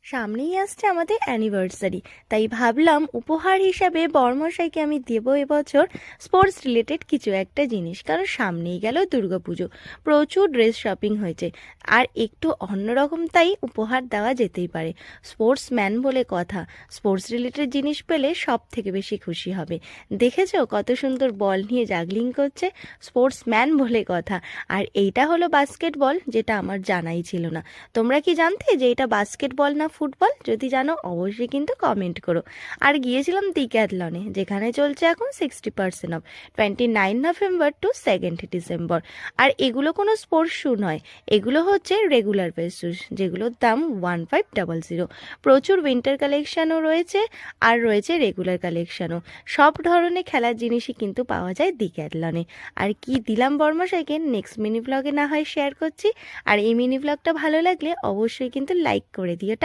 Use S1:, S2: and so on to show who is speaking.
S1: সামনেই আসছে আমাদের অ্যানিভার্সারি, তাই ভাবলাম উপহার হিসাবে বরমশাইকে আমি দেবো এবছর স্পোর্টস রিলেটেড কিছু একটা জিনিস। কারণ সামনেই গেল দুর্গাপুজো, প্রচুর ড্রেস শপিং হয়েছে, আর একটু অন্যরকম তাই উপহার দেওয়া যেতেই পারে। স্পোর্টসম্যান বলে কথা, স্পোর্টস রিলেটেড জিনিস পেলে সব থেকে বেশি খুশি হবে। দেখেছো কত সুন্দর বল নিয়ে জাগলিং করছে, স্পোর্টসম্যান বলে কথা। আর এইটা হলো বাস্কেটবল, যেটা আমার জানাই ছিল না। তোমরা কি জানতে যে এটা বাস্কেটবল না ফুটবল? যদি জানো অবশ্যই কিন্তু কমেন্ট করো। আর গিয়েছিলাম ডিক্যাথলনে, যেখানে চলছে এখন 60% অফ, 29 নভেম্বর টু 2 ডিসেম্বর। আর এগুলো কোনো স্পোর্টস শ্যু নয়, এগুলো হচ্ছে রেগুলার বেস শ্যুজ, যেগুলোর দাম 1500। প্রচুর উইন্টার কালেকশানও রয়েছে, আর রয়েছে রেগুলার কালেকশানও। সব ধরনের খেলার জিনিসই কিন্তু পাওয়া যায় ডিক্যাথলনে। আর কি দিলাম বর্মশাইকে নেক্সট মিনি ব্লগে না হয় শেয়ার করছি। আর এই মিনি ব্লগটা ভালো লাগলে অবশ্যই কিন্তু লাইক করে দিও।